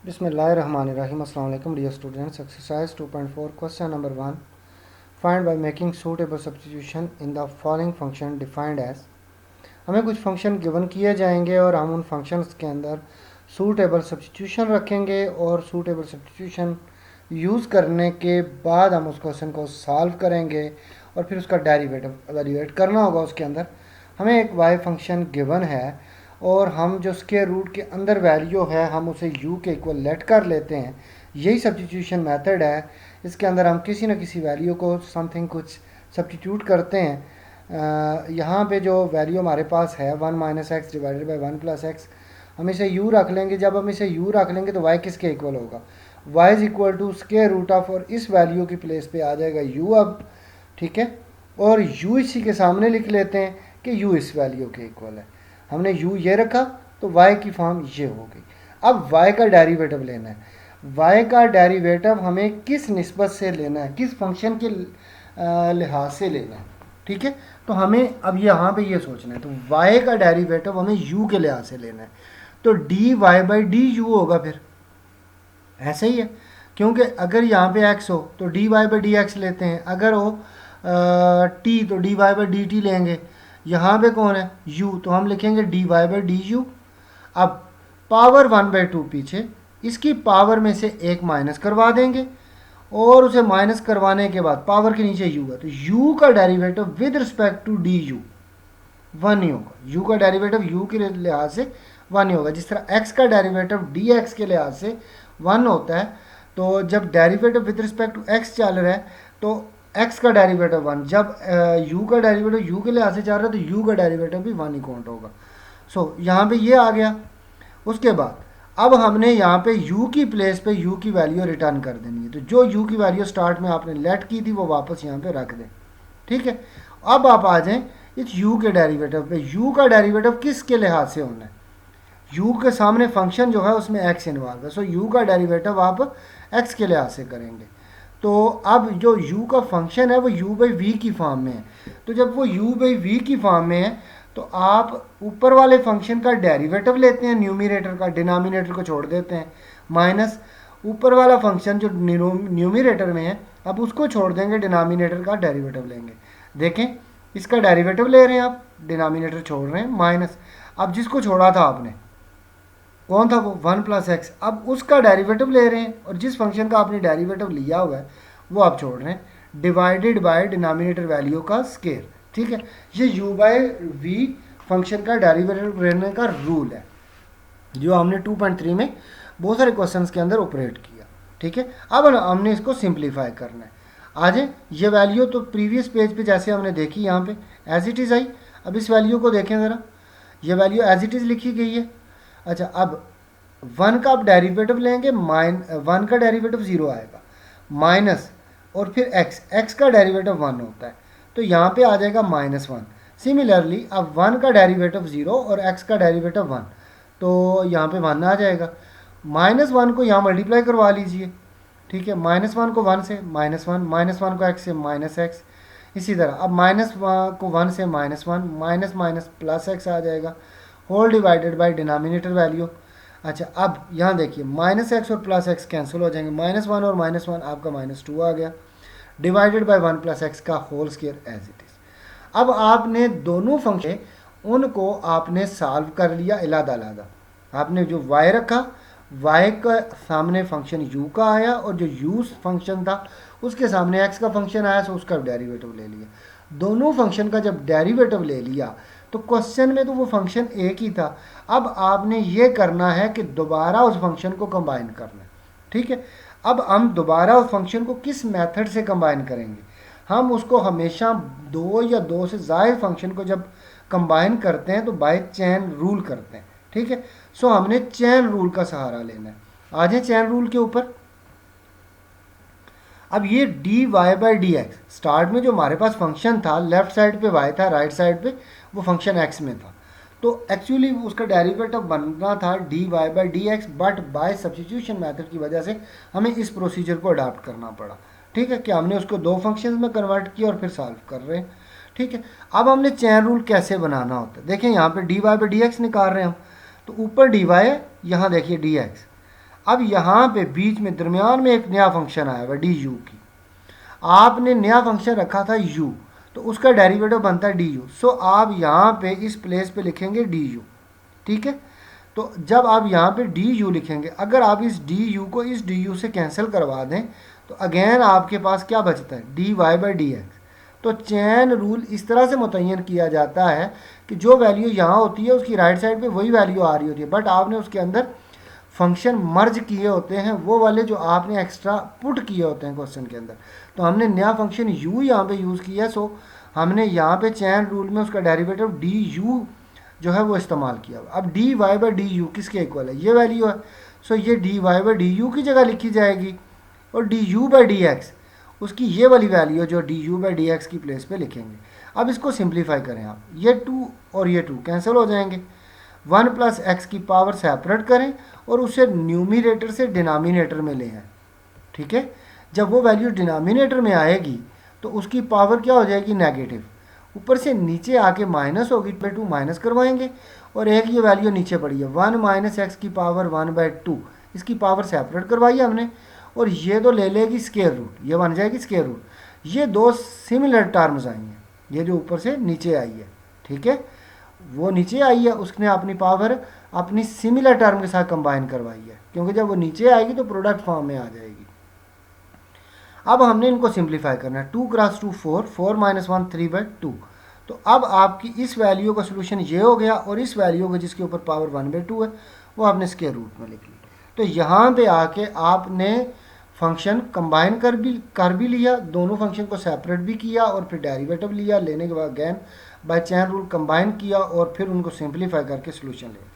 बिस्मिल्लाहिर्रहमानिर्रहीम। अस्सलाम वालेकुम dear students. Exercise 2.4 question number 1, find by making suitable substitution in the following function defined as. हमें कुछ function given किए जाएंगे और हम उन फंक्शंस के अंदर सूटेबल सब्स्टिट्यूशन रखेंगे और सूटेबल सब्स्टिट्यूशन यूज़ करने के बाद हम उस क्वेश्चन को सॉल्व करेंगे और फिर उसका डेरिवेटिव एवेल्यूएट करना होगा। उसके अंदर हमें एक वाई फंक्शन गिवन है और हम जो स्क्वायर रूट के अंदर वैल्यू है हम उसे u के इक्वल लेट कर लेते हैं। यही सब्स्टिट्यूशन मेथड है। इसके अंदर हम किसी न किसी वैल्यू को समथिंग कुछ सब्स्टिट्यूट करते हैं। यहाँ पे जो वैल्यू हमारे पास है 1 minus x divided by 1 plus x, हम इसे u रख लेंगे। जब हम इसे u रख लेंगे तो y किसके इक्वल होगा? y is equal to square root of, और इस वैल्यू की प्लेस पे आ जाएगा u अब, ठीक है। और u इसी के सामने लिख लेते हैं कि u इस वैल्यू के इक्वल है। हमने u ये रखा तो y की फॉर्म ये हो गई। अब y का डेरिवेटिव लेना है। y का डेरिवेटिव हमें किस निस्बत से लेना है, किस फंक्शन के लिहाज से लेना है, ठीक है। तो हमें अब यहाँ पे ये सोचना है। तो y का डेरिवेटिव हमें u के लिहाज से लेना है। तो dy बाई डी यू होगा, फिर ऐसे ही है, क्योंकि अगर यहाँ पे x हो तो dy बाई डी एक्स लेते हैं, अगर हो t तो dy बाई डी टी लेंगे। यहाँ पे कौन है? u, तो हम लिखेंगे dy बाई डी यू। अब पावर 1/2 पीछे, इसकी पावर में से एक माइनस करवा देंगे और उसे माइनस करवाने के बाद पावर के नीचे u है, तो u का derivative with respect to d u 1 ही होगा। u का डेरिवेटिव u के लिहाज से 1 ही होगा। जिस तरह x का डेरिवेटिव dx के लिहाज से 1 होता है, तो जब derivative with respect to x चल रहा है तो x का डेरिवेटिव 1, जब u का डेरिवेटिव u के लिहाज से चल रहा है तो u का डेरिवेटिव भी 1 ही काउंट होगा। सो यहाँ पे ये आ गया। उसके बाद अब हमने यहाँ पे u की प्लेस पे u की वैल्यू रिटर्न कर देनी है। तो जो u की वैल्यू स्टार्ट में आपने लेट की थी वो वापस यहाँ पे रख दें, ठीक है। अब आप आ जाएं इस u के डेरिवेटिव पे। u का डेरिवेटिव किसके लिहाज से होना है? u के सामने फंक्शन जो है उसमें x इन्वॉल्व है, सो u का डेरिवेटिव आप x के लिहाज से करेंगे। तो अब जो u का फंक्शन है वो u बाई वी की फॉर्म में है। तो जब वो u बाई वी की फॉर्म में है तो आप ऊपर वाले फंक्शन का डेरिवेटिव लेते हैं, न्यूमरेटर का, डिनोमिनेटर को छोड़ देते हैं, माइनस ऊपर वाला फंक्शन जो न्यूमरेटर में है अब उसको छोड़ देंगे, डिनोमिनेटर का डेरिवेटिव लेंगे। देखें इसका डेरिवेटिव ले रहे हैं आप, डिनोमिनेटर छोड़ रहे हैं, माइनस। अब जिसको छोड़ा था आपने कौन था? वो 1 प्लस एक्स। अब उसका डेरिवेटिव ले रहे हैं और जिस फंक्शन का आपने डेरिवेटिव लिया हुआ है वो आप छोड़ रहे हैं, डिवाइडेड बाय डिनोमिनेटर वैल्यू का स्क्वायर, ठीक है। ये u बाई वी फंक्शन का डेरिवेटिव लेने का रूल है जो हमने 2.3 में बहुत सारे क्वेश्चंस के अंदर ऑपरेट किया, ठीक है। अब हमने इसको सिंप्लीफाई करना है। आज ये वैल्यू तो प्रीवियस पेज पे जैसे हमने देखी यहाँ पे एज इट इज़ आई। अब इस वैल्यू को देखें ज़रा, ये वैल्यू एज इट इज़ लिखी गई है। अच्छा, अब 1 का आप डेरिवेटिव लेंगे, 1 का डेरिवेटिव 0 आएगा, माइनस और फिर x का डेरिवेटिव 1 होता है तो यहाँ पे आ जाएगा -1। सिमिलरली अब 1 का डेरिवेटिव 0 और x का डेरिवेटिव 1, तो यहाँ पे 1 आ जाएगा। -1 को यहाँ मल्टीप्लाई करवा लीजिए, ठीक है। -1 को 1 से -1, -1 को x से -x, इसी तरह अब माइनस को 1 से -1, माइनस माइनस प्लस x आ जाएगा, whole divided by denominator value. अच्छा, अब यहाँ देखिए -x और प्लस x कैंसिल हो जाएंगे, -1 और -1 आपका -2 आ गया, डिवाइडेड बाय 1 प्लस एक्स का whole square as it is. अब आपने दोनों फंक्शन उनको आपने सॉल्व कर लिया अलग अलग। आपने जो y रखा, y का सामने फंक्शन u का आया और जो u फंक्शन था उसके सामने x का फंक्शन आया, तो उसका डेरिवेटिव ले लिया। दोनों फंक्शन का जब डेरिवेटिव ले लिया तो क्वेश्चन में तो वो फंक्शन एक ही था। अब आपने ये करना है कि दोबारा उस फंक्शन को कंबाइन करना है, ठीक है। अब हम दोबारा उस फंक्शन को किस मेथड से कंबाइन करेंगे? हम उसको हमेशा 2 या 2 से ज़्यादा फंक्शन को जब कंबाइन करते हैं तो बाय चेन रूल करते हैं, ठीक है। सो हमने चेन रूल का सहारा लेना है। आ जाए चेन रूल के ऊपर। अब ये dy by d x, start में जो हमारे पास फंक्शन था लेफ्ट साइड पे y था, राइट साइड पे वो फंक्शन x में था, तो एक्चुअली उसका डेरिवेटिव बनना था dy by d x, but by substitution method की वजह से हमें इस प्रोसीजर को अडॉप्ट करना पड़ा, ठीक है, कि हमने उसको 2 फंक्शंस में कन्वर्ट किया और फिर सॉल्व कर रहे हैं, ठीक है। अब हमने चेन रूल कैसे बनाना होता है? देखें यहाँ पे dy बाई डी एक्स निकाल रहे हैं हम, तो ऊपर dy है, यहाँ देखिए dx। अब यहाँ पे बीच में दरमियान में एक नया फंक्शन आया हुआ डी यू की, आपने नया फंक्शन रखा था u, तो उसका डेरिवेटिव बनता है डी यू। सो आप यहाँ पे इस प्लेस पे लिखेंगे डी यू, ठीक है। तो जब आप यहाँ पे डी यू लिखेंगे, अगर आप इस डी यू को इस डी यू से कैंसिल करवा दें तो अगेन आपके पास क्या बचता है, d y by d x. तो चैन रूल इस तरह से मुतय्यन किया जाता है कि जो वैल्यू यहाँ होती है उसकी राइट साइड पे वही वैल्यू आ रही होती है, बट आपने उसके अंदर फंक्शन मर्ज किए होते हैं, वो वाले जो आपने एक्स्ट्रा पुट किए होते हैं क्वेश्चन के अंदर। तो हमने नया फंक्शन u यहाँ पे यूज़ किया, सो हमने यहाँ पे चैन रूल में उसका डेरिवेटिव डी यू जो है वो इस्तेमाल किया। अब d y by d u किसके इक्वल है, ये वैल्यू है। सो ये d y by d u की जगह लिखी जाएगी, और d u by d x उसकी ये वाली वैल्यू है जो d u by d x की प्लेस पे लिखेंगे। अब इसको सिंप्लीफाई करें आप, ये 2 और ये 2 कैंसिल हो जाएंगे, 1 प्लस एक्स की पावर सेपरेट करें और उसे न्यूमिनेटर से डिनोमिनेटर में ले आए, ठीक है। जब वो वैल्यू डिनोमिनेटर में आएगी तो उसकी पावर क्या हो जाएगी, नेगेटिव, ऊपर से नीचे आके माइनस होगी, पे 2 माइनस करवाएंगे, और एक ये वैल्यू नीचे पड़ी है 1 माइनस एक्स की पावर 1/2, इसकी पावर सेपरेट करवाई हमने, और ये तो ले लेगी स्क्वायर रूट, ये बन जाएगी स्क्वायर रूट। ये दो सिमिलर टर्म्स आई हैं, ये जो ऊपर से नीचे आई है, ठीक है, वो नीचे आई है, उसने अपनी पावर अपनी सिमिलर टर्म के साथ कंबाइन करवाई है, क्योंकि जब वो नीचे आएगी तो प्रोडक्ट फॉर्म में आ जाएगी। अब हमने इनको सिंप्लीफाई करना है, 2 क्रॉस 2 4, 4 माइनस 1 3/2। तो अब आपकी इस वैल्यू का सोल्यूशन ये हो गया, और इस वैल्यू को जिसके ऊपर पावर 1/2 है वो आपने स्क्वायर रूट में लिख ली। तो यहाँ पे आके आपने फंक्शन कंबाइन कर भी लिया, दोनों फंक्शन को सेपरेट भी किया, और फिर डेरिवेटिव लिया, लेने के बाद again by chain rule combine किया, और फिर उनको सिंप्लीफाई करके सोल्यूशन लिया।